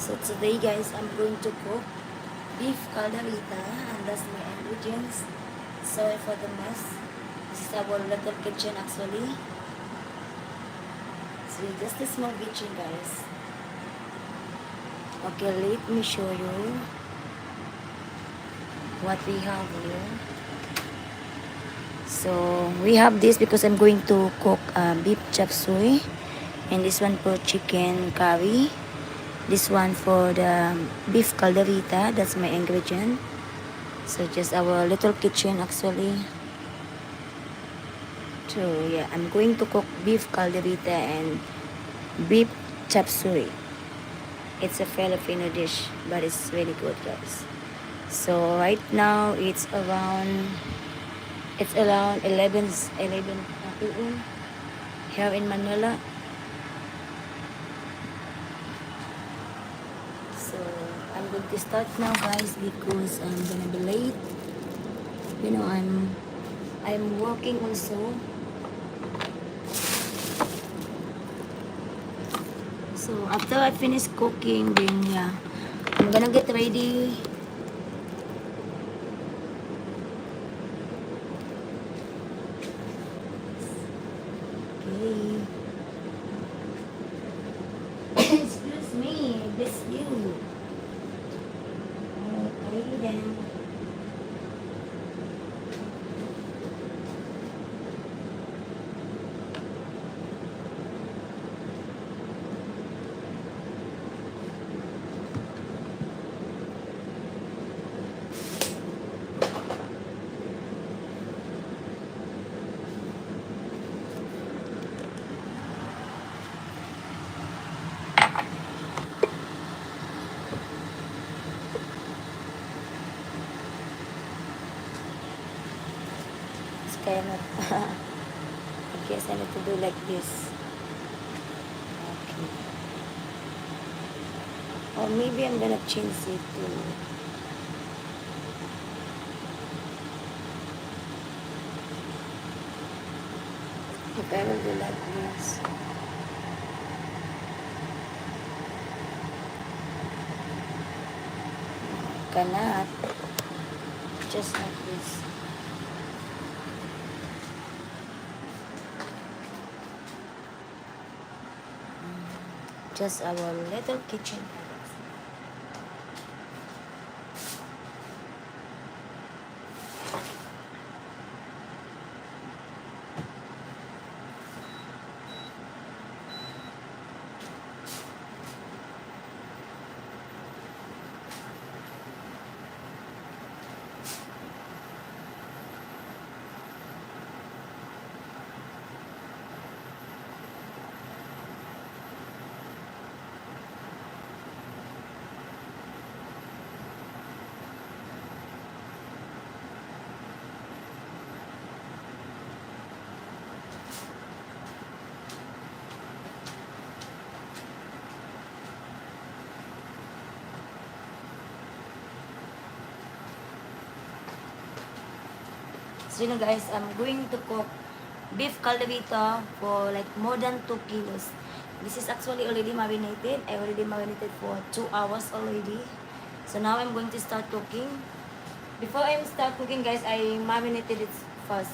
So today guys, I'm going to cook beef calderita and that's my ingredients. Sorry for the mess. This is our little kitchen actually. So just a small kitchen guys. Okay, let me show you what we have here. So we have this because I'm going to cook beef chop suey, and this one for chicken curry. This one for the beef calderita, that's my ingredient. So just our little kitchen actually. So yeah, I'm going to cook beef calderita and beef chop suey. It's a Filipino dish, but it's really good guys. So right now it's around 11 p.m. here in Manila. So I'm going to start now guys because I'm gonna be late. You know, I'm working also. So after I finish cooking, then yeah, I'm gonna get ready. Okay. Excuse me, bless you. Okay then. It's kind of, I guess I need to do like this. Okay. Or maybe I'm gonna change it to, if I will do like this. Cannot. Just like this. Just our little kitchen. So you know guys, I'm going to cook beef calderita for like more than 2 kilos. This is actually already marinated. I already marinated for 2 hours already. So now I'm going to start cooking. Before I start cooking guys, I marinated it first.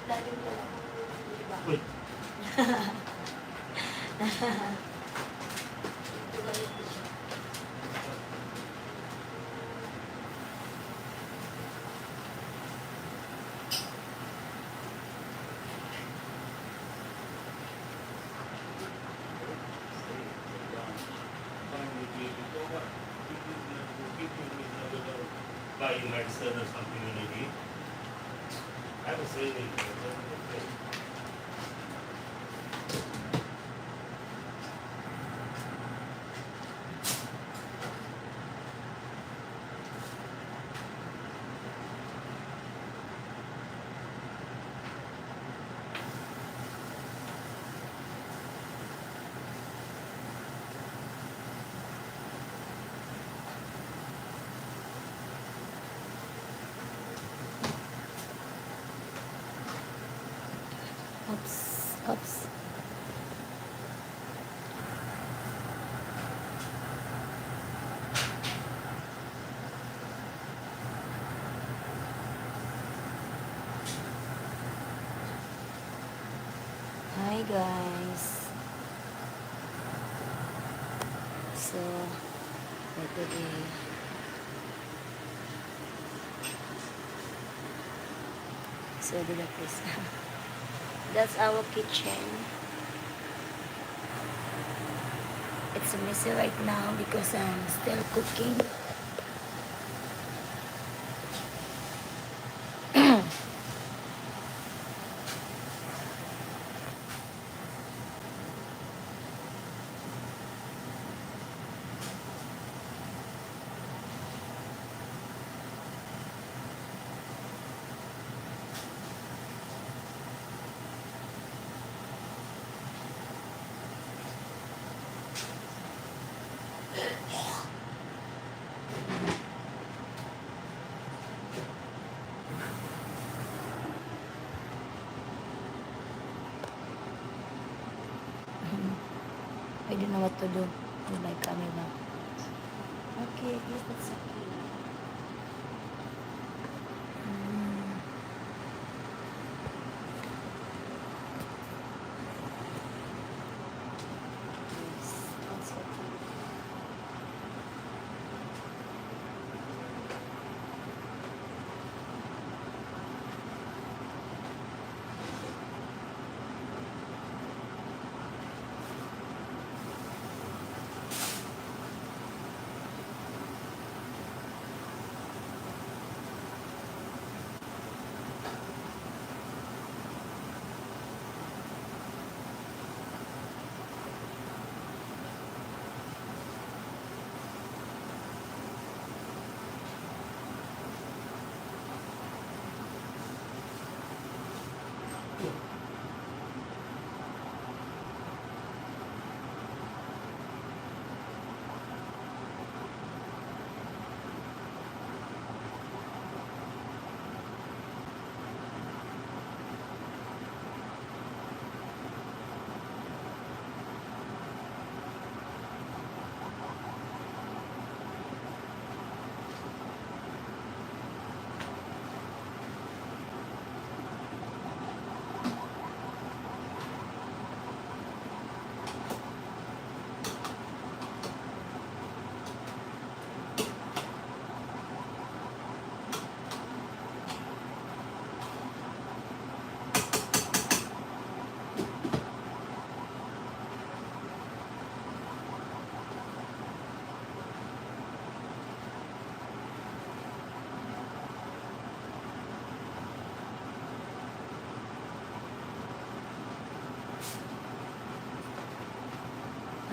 Laging ko lang. Diba? Uy, Ito galit ko siya. buying medicine or something you need. I was saving. Oops, oops. Hi guys. So, for today, so did I please? That's our kitchen. It's messy right now because I'm still cooking. I don't know what to do with my camera. Okay, yes, that's okay. Yes, that's okay.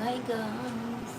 Hi guys.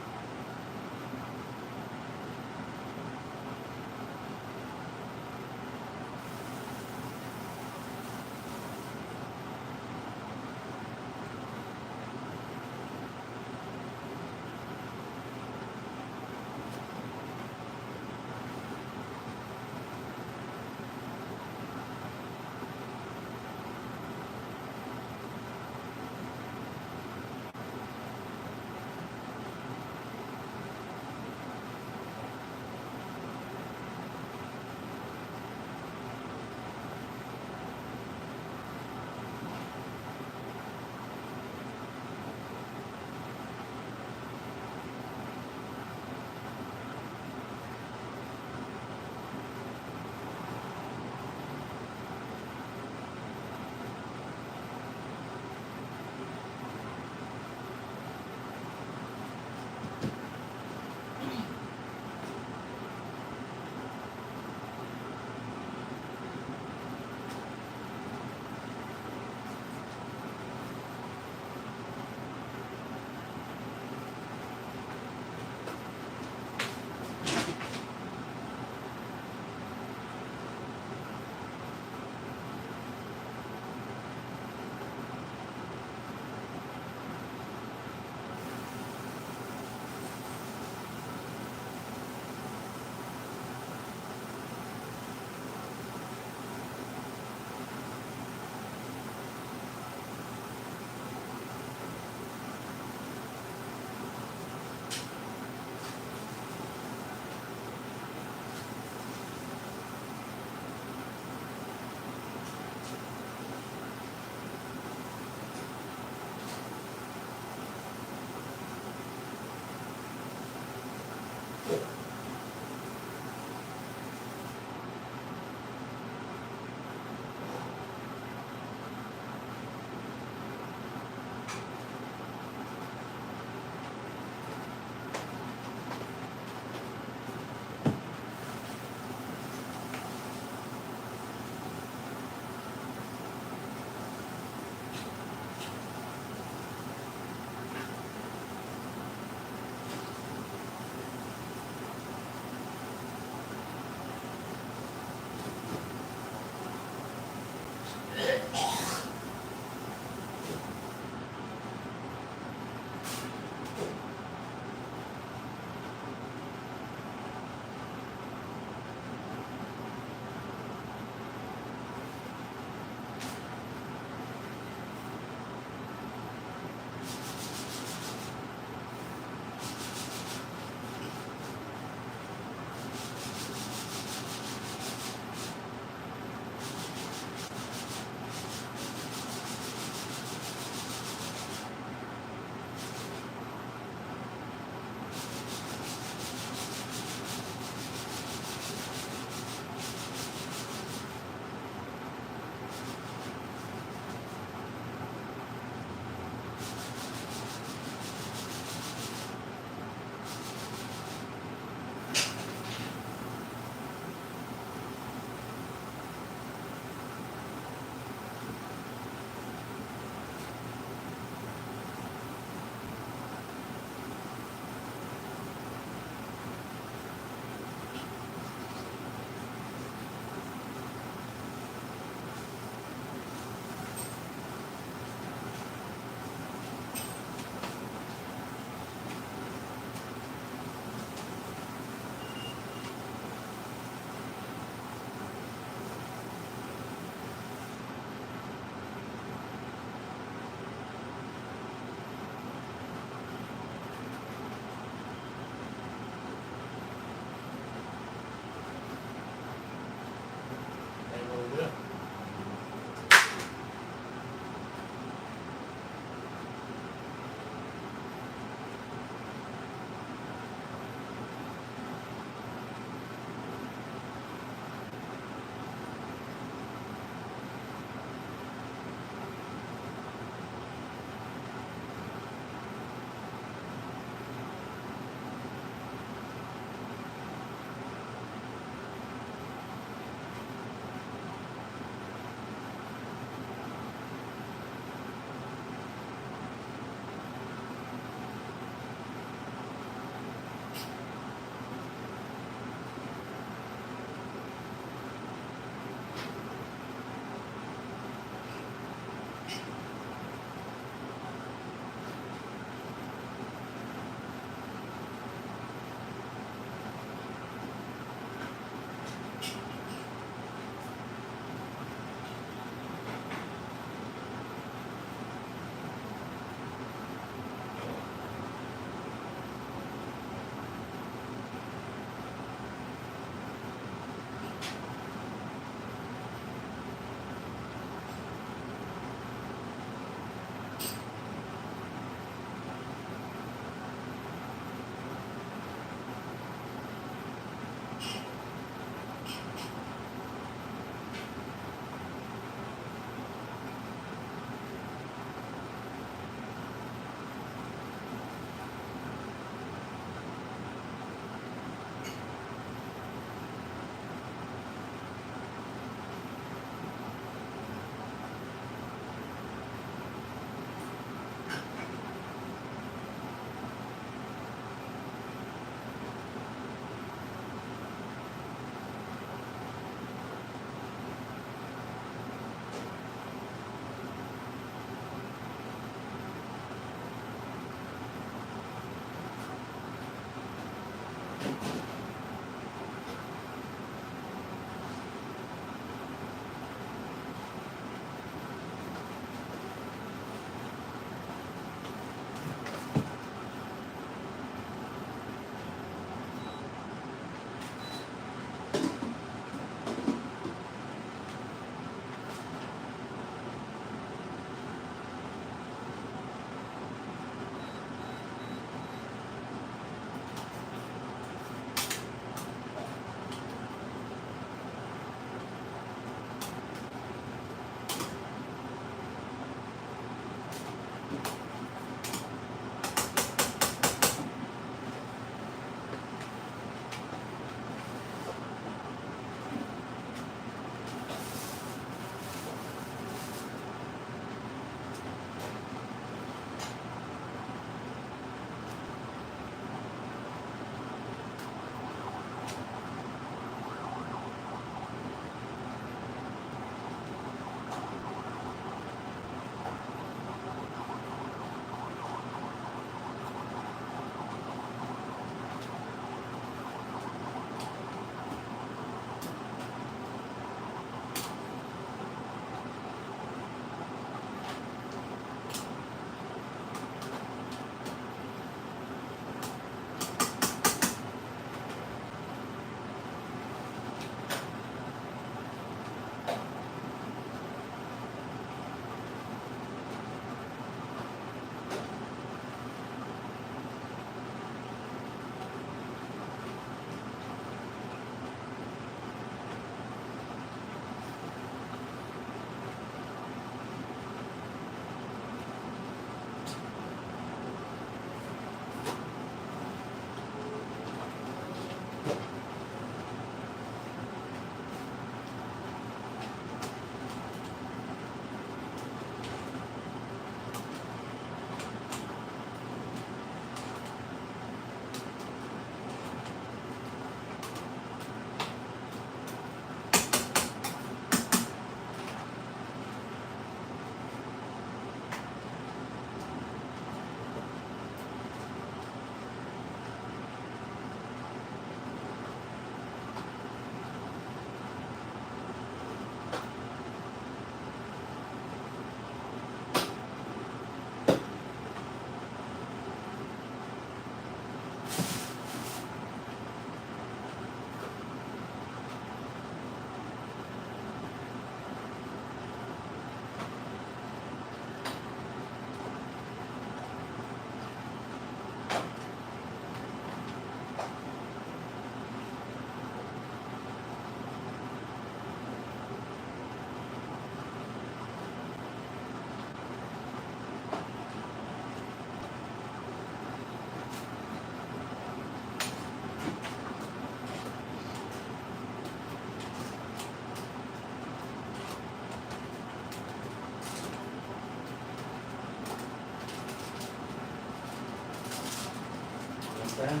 Friend?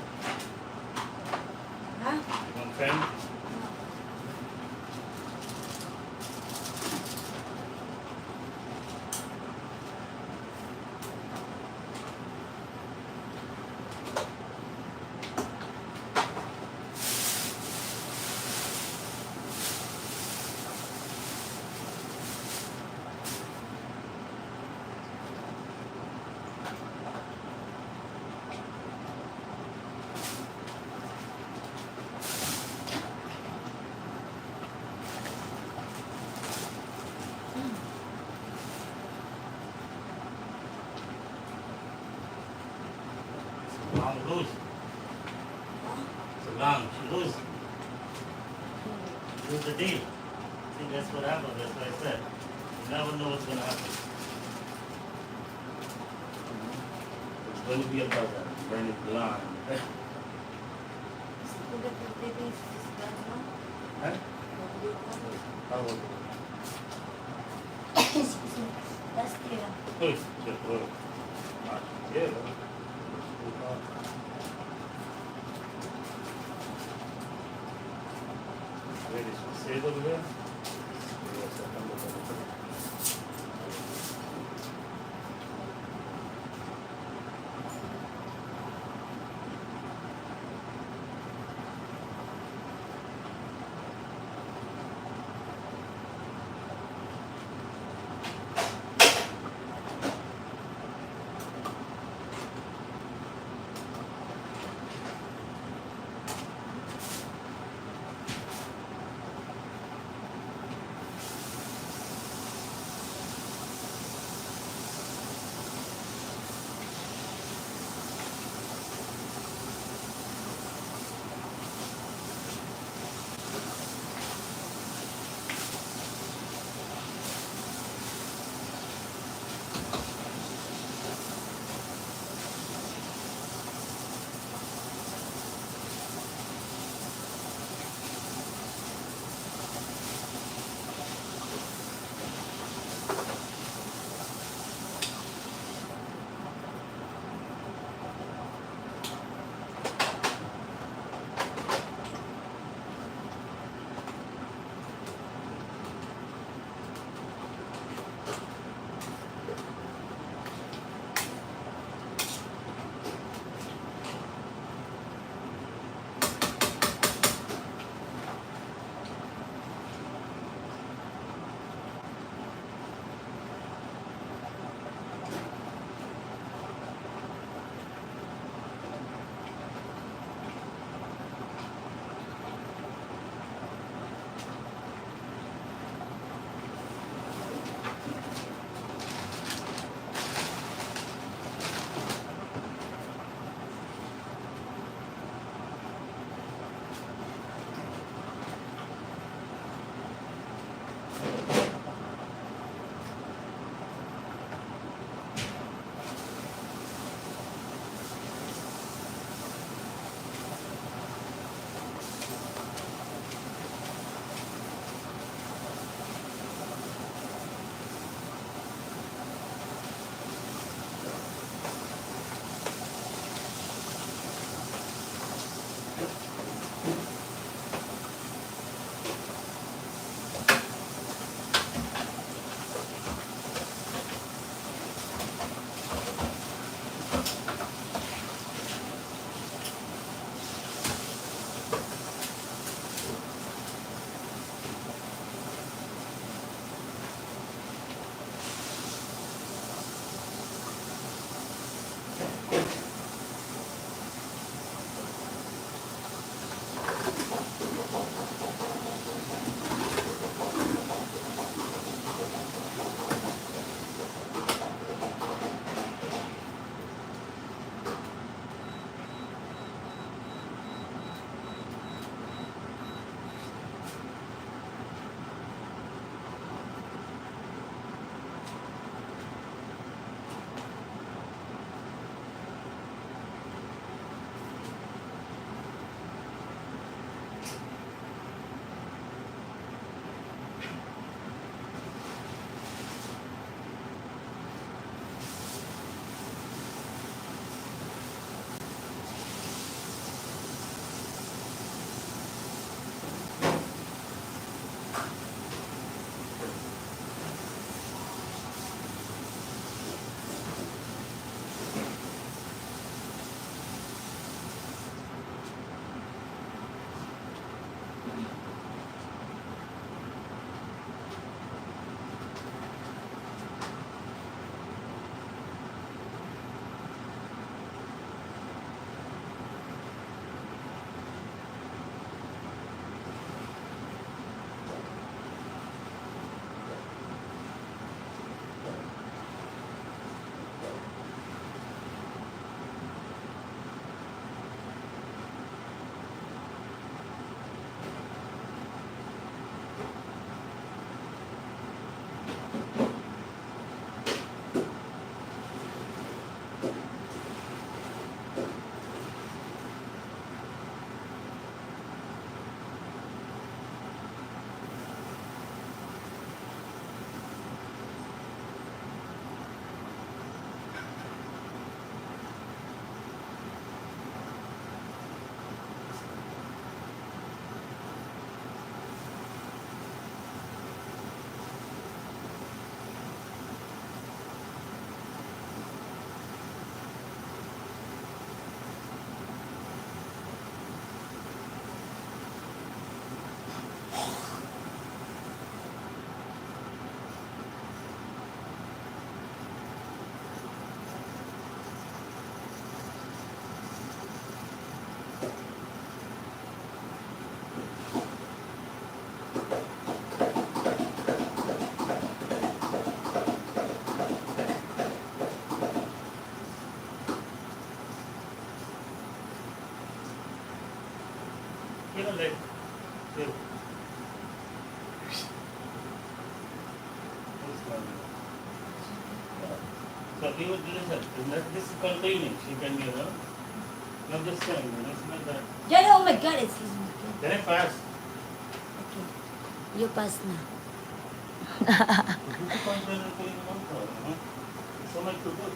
Ha? You want friend? Long lose. So long, she lose. Lose the deal. See, that's what happened. That's what I said. You never know what's going to happen. It's going to be a buzzer. Burn it blind. Huh? How old? Excuse me. Last year. Uy, shit, bro. Yeah, bro. Wait, is she saved over here? Yes, I can look at it. So you would listen. This is called cleaning. You can, not just saying, it's not that. Johnny, oh my God, excuse me. Okay. Very fast. Okay. You pass na. Gusto ko ang cleaning naman to. So much to do.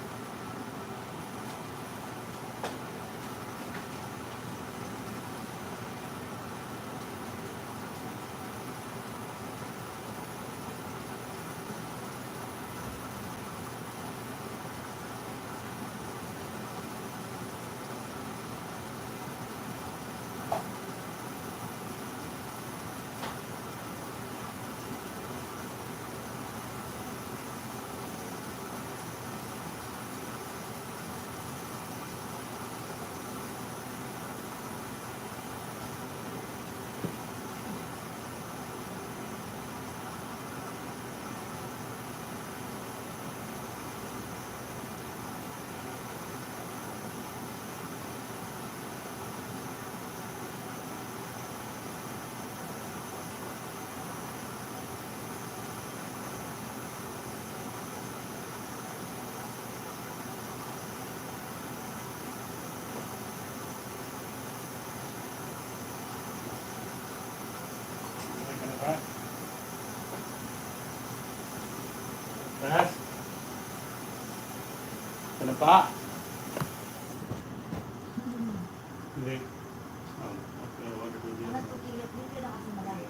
Fast. Kenapa? Hindi. Okay, what to do? Anak ko, kilit. Hindi na kasi malayo.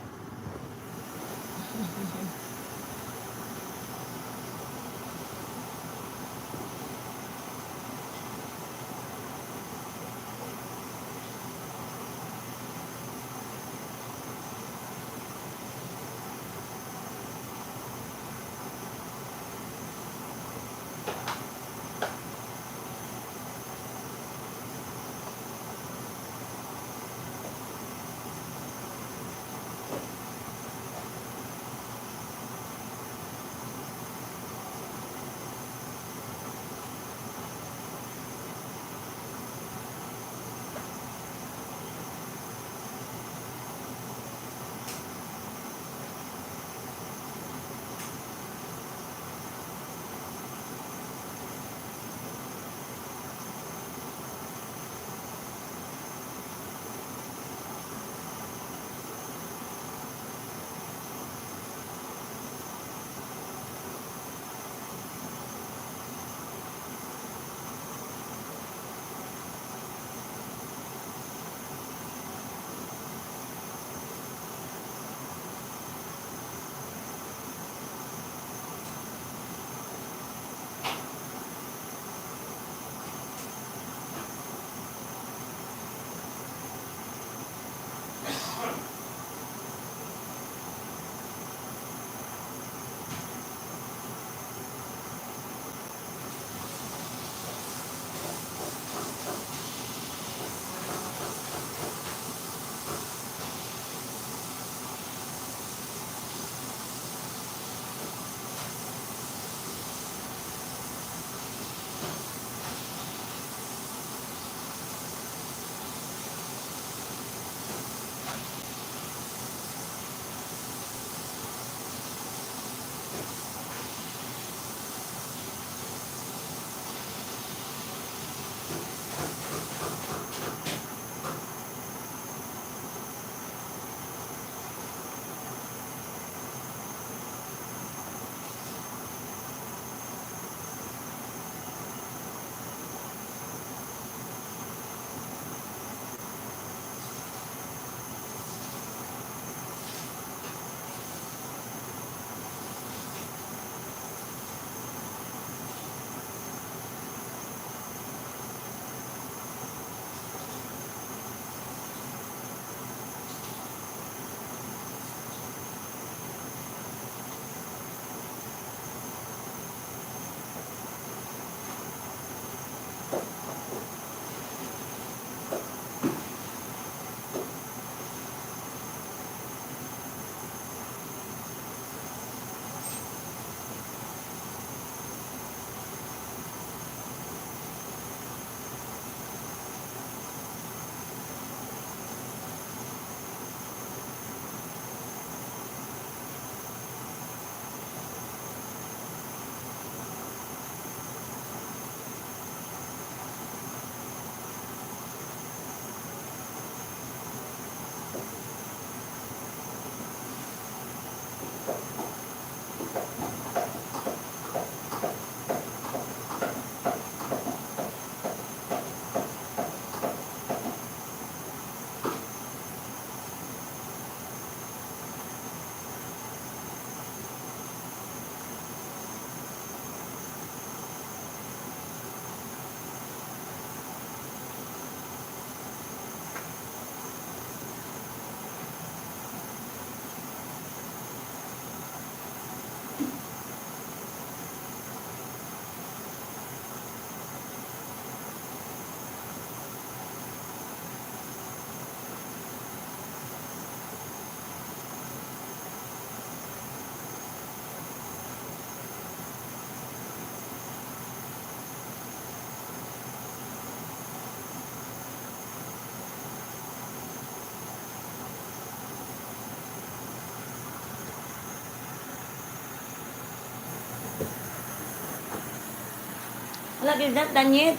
Wala, you're not done yet.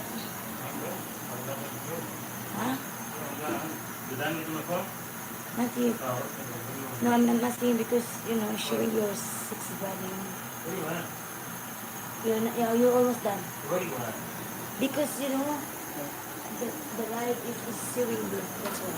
Ha? You done with my phone? Not yet. Oh, okay. No, I'm not asking because, you know, showing your sexy body. What do you want? You're almost done. What do you want? Because, you know, the light is showing this. That's why.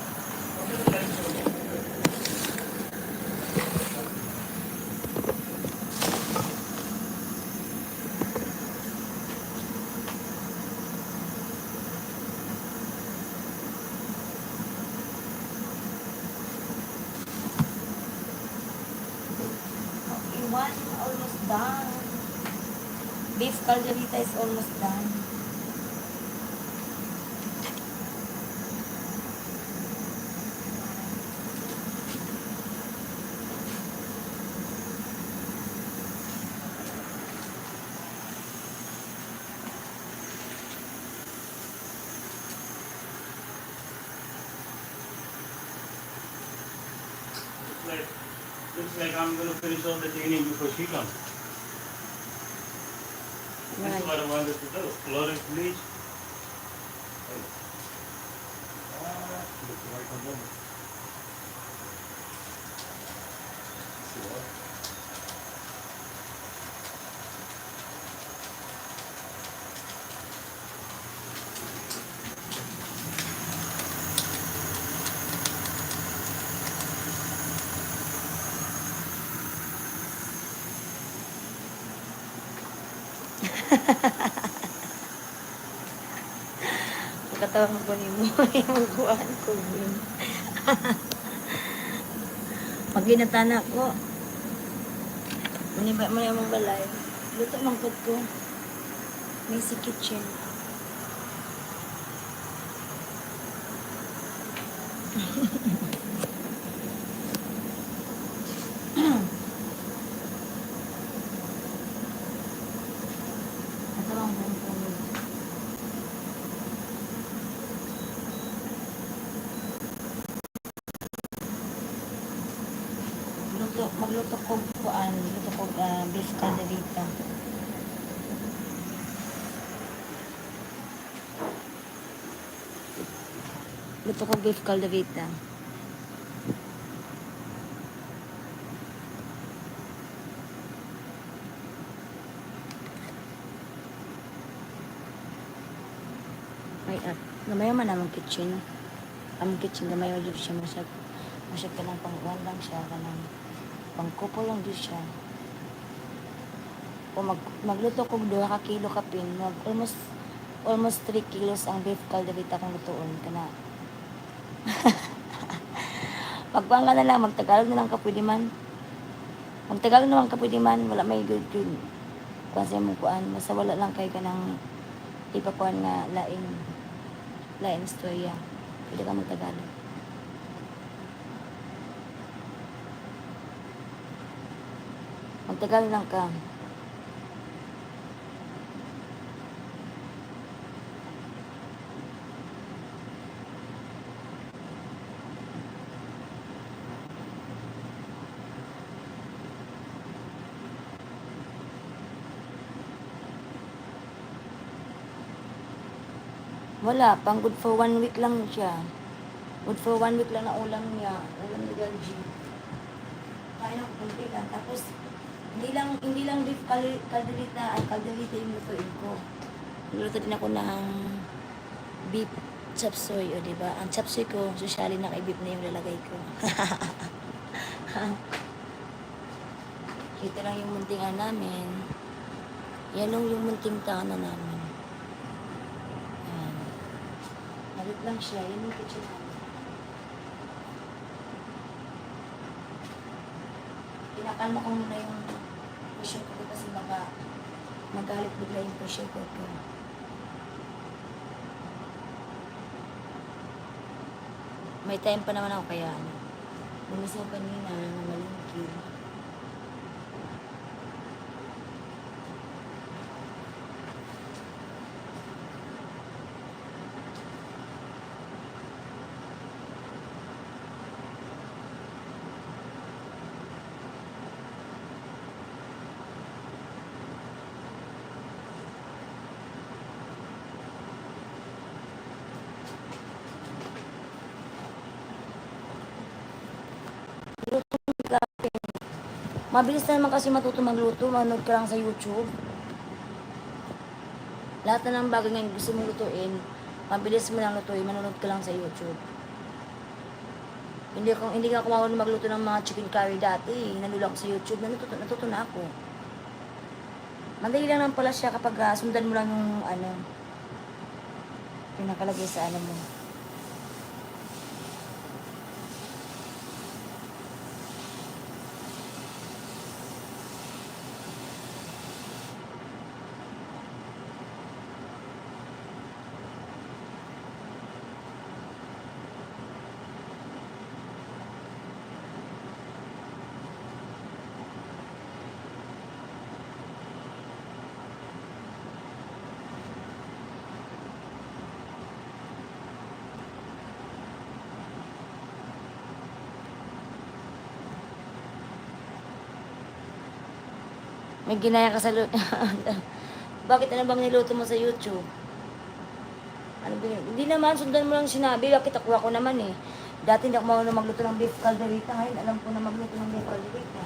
Okay, one almost done. Beef calderita is almost done. Looks like I'm going to finish all the cleaning before she comes. This Right. is what I wanted to do. Chlorine bleach. Looks like a moment. See what? Pagkatawang ko ni mo, yung kuhaan ko. Pag ginatana ko, maniba mo yung balay. Luto mangkot ko. May si kitchen. Katawang ko. Magluto ko kuan, luto ko beef calderita. Luto ko beef calderita. Ay, at gamay man namang kitchen. Ang kitchen gamay man dito siya masyag ka ng pangkuhan lang siya, kanang pangkupo lang dito siya. O magluto ko 2 ka kilo kapin, almost 3 kilos ang beef calderita kong lutoon kana. Pagkuhan ka na lang, magtagalog na lang ka pwede man. Magtagalog naman ka pwede man, wala may good. Kuhan sa mong kuhan, basta wala lang kay kanang ipakuhan nga lain istorya. Pwede ka magtagalog. Magtagal lang ka. Wala, pang good for 1 week lang siya. Good for 1 week lang na ulam niya. Ulam ni Galgi. Kain ako kunti lang. Tapos, hindi lang beef calderita yung lutuin ko. Nagluto din ako ng beef chop suey, o diba? Ang chop suey ko, socially na kay beef na yung lalagay ko. Ito lang yung muntingan namin. Yan lang yung munting tahanan namin. Ayan. Malit lang siya. Yan yung kitchen namin. Pinakalma ko muna yung pressure cooker kasi baka magalit bigla yung pressure cooker. May time pa naman ako kaya ano. Bumis ako kanina na malingki. Mabilis na naman kasi matuto magluto, manood ka lang sa YouTube. Lahat na ng bagay ngayon gusto mong lutuin, mabilis mo lang lutuin, manonood ka lang sa YouTube. Hindi ka ako marunong magluto ng mga chicken curry dati. Nanulo ako sa YouTube, natuto na ako. Madali lang naman pala siya kapag sundan mo lang yung yung nakalagay sa mo. May ginaya ka sa luto. Bakit ano bang niluto mo sa YouTube? Hindi naman, sundan mo lang sinabi. Bakit ako naman eh. Dati hindi ako marunong magluto ng beef calderita. Ngayon, alam ko na magluto ng beef calderita.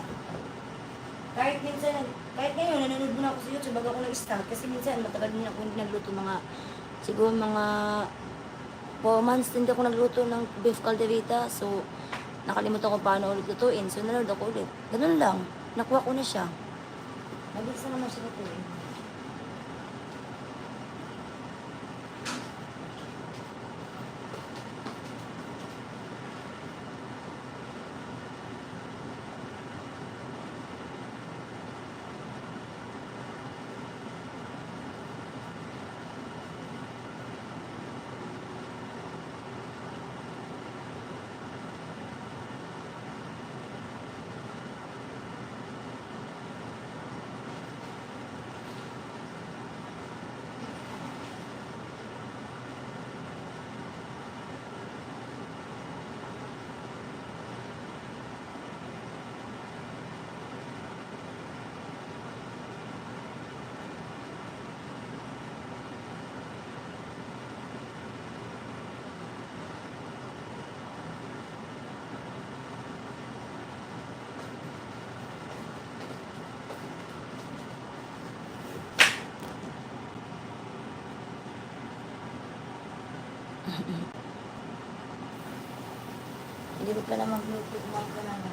Kahit ngayon, nanonood mo na ako sa YouTube bago ako nag-start. Kasi minsan, matagal din ako hindi nagluto siguro mga 4 months hindi ako nagluto ng beef calderita. So, nakalimutan ko paano ulit lutuin. So, nanonood ako ulit. Ganun lang. Nakuha ko na siya. Mabilis na naman siya lutuin. Hindi ko pala magluto. Kumain ka na na.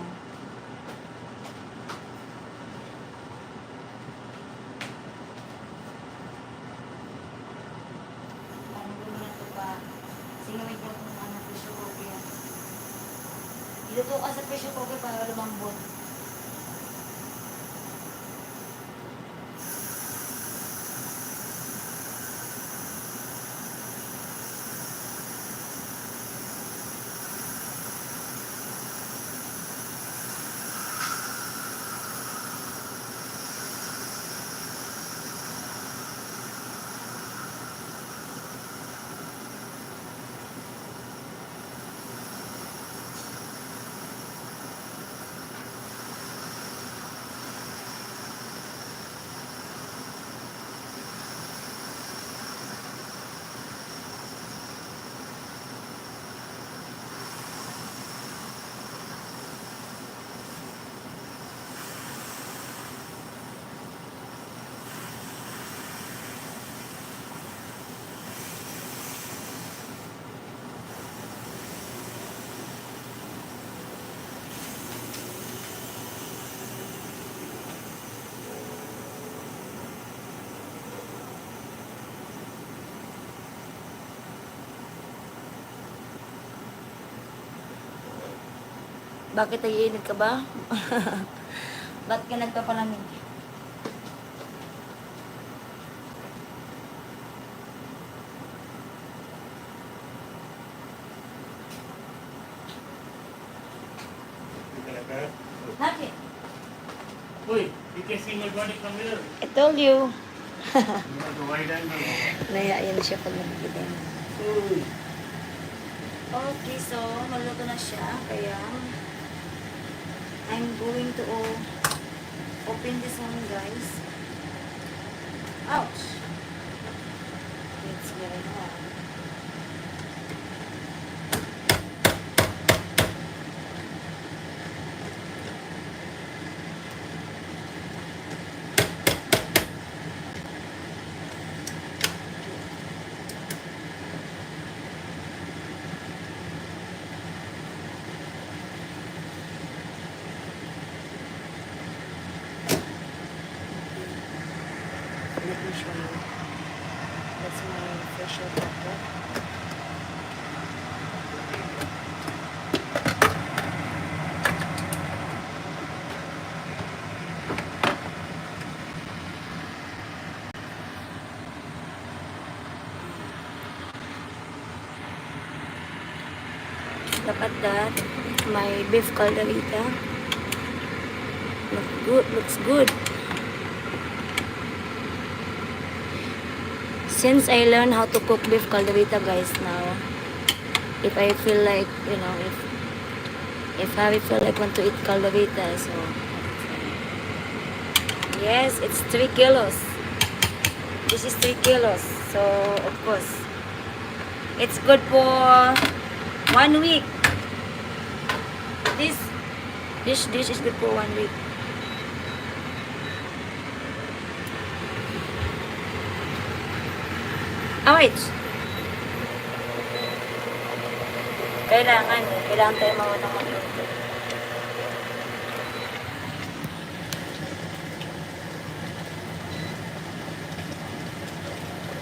Ano ko na ito pa? Singawin ko kung pressure cooker. Iluto ka sa pressure cooker para lumambot. Bakit naiinit ka ba? Ba't ka nagpapalamig? Bakit? Uy, you can see my body from here. I told you. You have the wide angle. Nayayan siya pag nakikita niya. Uy. Okay, so maluto na siya. Kaya I'm going to open this one, guys. Ouch! It's very hard. show you. That's my facial butter. Look at that. My beef calderita. Looks good. Since I learned how to cook beef calderita, guys, now, if I feel like, you know, if I feel like want to eat calderita, so, yes, it's 3 kilos. This is 3 kilos. So, of course, it's good for 1 week. This dish is good for 1 week. Ah, wait. Kailangan tayo mawala magluto.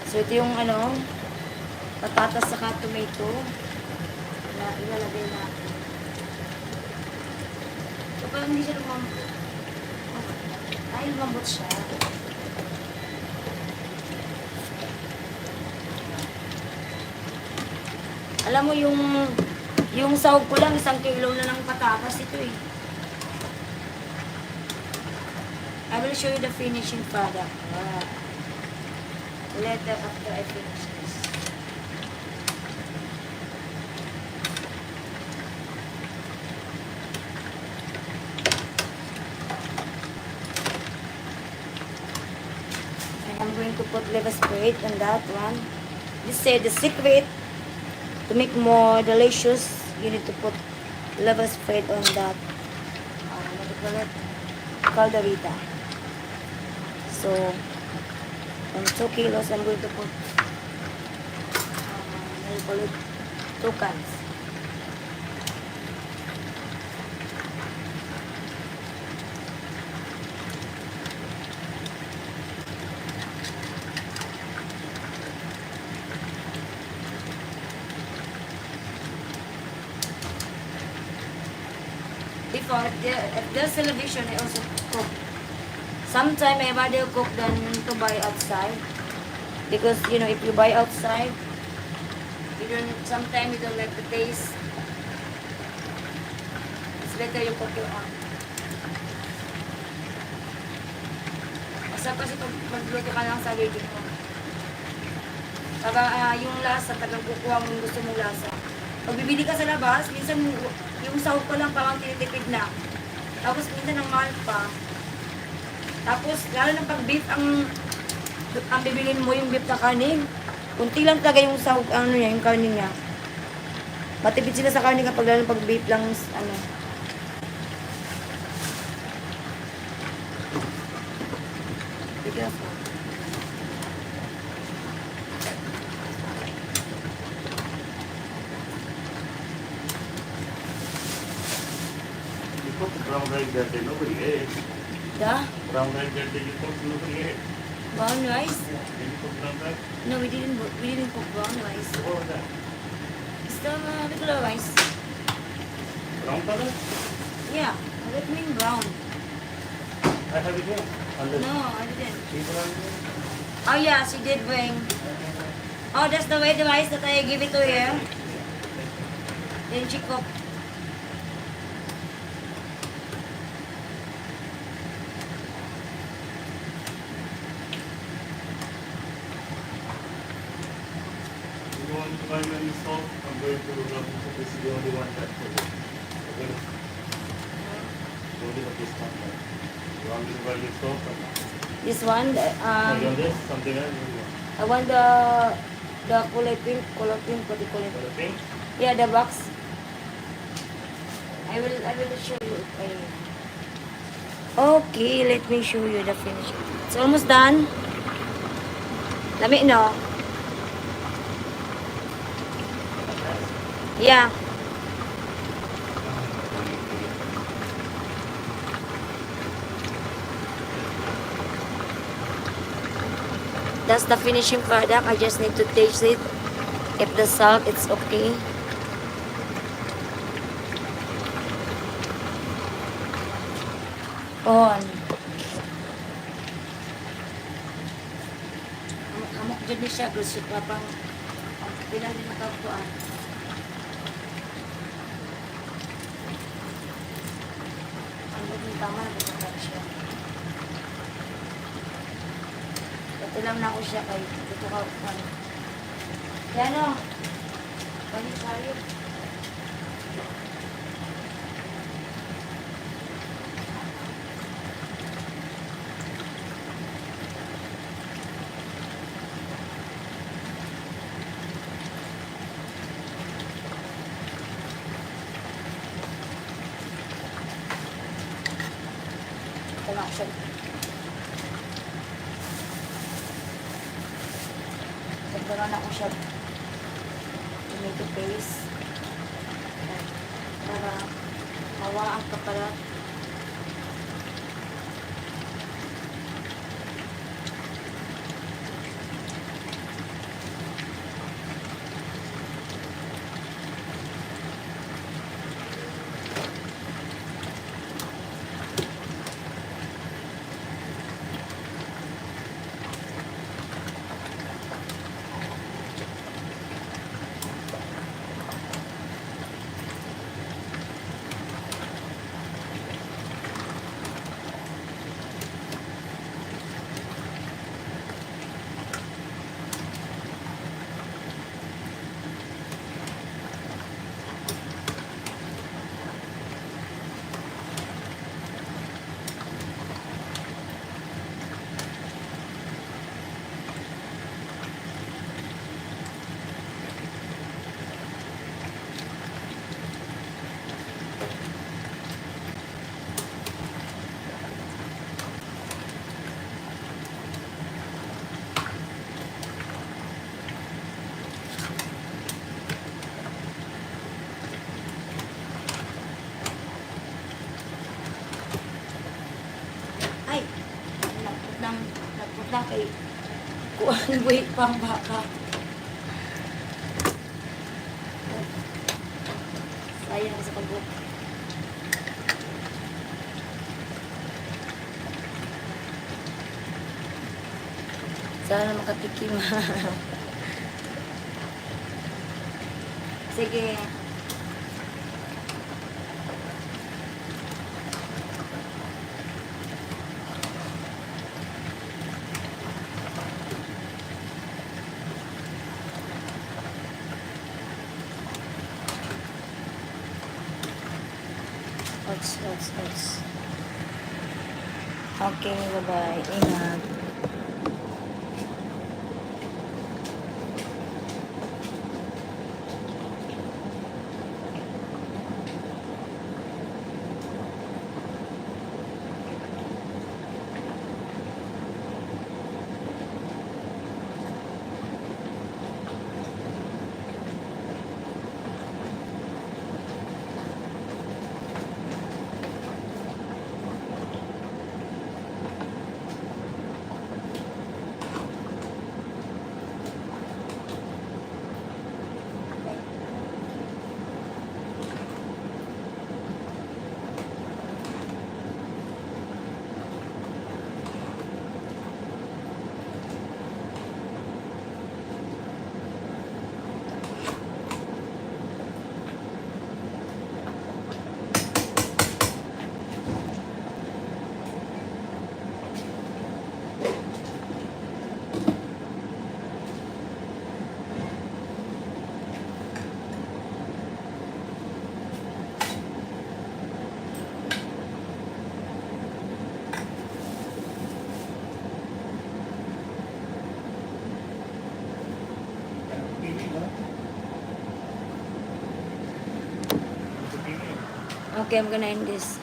So, ito yung patatas saka tomato na ilalagay natin. So, parang hindi siya lumambot. Ay, lumambot siya. Alam mo, yung sahog ko lang, 1 kilo na ng patatas ito eh. I will show you the finishing product. Later after I finish this. And I'm going to put liver spread on that one. This is the secret. To make more delicious, you need to put liver spread on that. What do you call it? Calderita. So, on 2 kilos, I'm going to put, what do you call it? 2 cans. Before, if there's television, I also cook. Sometimes I rather cook than to buy outside. Because, you know, if you buy outside, sometimes you don't like the taste. It's better you cook your own. Masarap kasi magluto ka lang sa sarili mo. Saka yung lasa, tagang kukuha mo yung gusto mong lasa. Pag bibili ka sa labas, minsan yung sahog ko lang parang tinitipid na. Tapos minsan ang mahal pa. Tapos, lalo na pag beef, ang bibilin mo yung beef na kanin. Kunti lang talaga yung sahog, yung kanin niya. Matipid sila sa kanin kapag lalo pag beef lang, Be careful. You cooked brown rice that day, nobody ate. The Brown rice that day, you cooked, nobody ate. brown rice? Did you cook brown rice? No, we didn't cook brown rice. What was that? It's the regular rice. Brown color? Yeah, that mean brown. I have it here. No, I didn't. People are here. Oh yeah, she did bring. Oh, that's the way the rice that I give it to her. Then she cooked. You want to buy any salt? I'm going to rub it. This is the only one left for you. Okay. Only have this one left. You want me to buy this salt or not? This one, You want this? Something else? What do you want? I want the color pink, what do you call it? For the pink? Yeah, the box. I will show you. Okay, let me show you the finish. It's almost done. Lami, no? Yeah. That's the finishing product. I just need to taste it. If the salt, it's okay. On. Amok dyan ni siya. Gusto pa pang pila din nakapkuan. Ang ni tama na siya. Patilam na ako siya kay ito ka kuan. Kaya no. Bani sari. Ito na ako siya. Nagdaran ako siya tomato paste para hawa ang kapalat. Ay, nagput na kay kuan buhit pang baka. Sayang sa pagbuhit. Sana makatikim. Sige. Ots. Okay, bye-bye. Ingat. Okay, I'm gonna end this.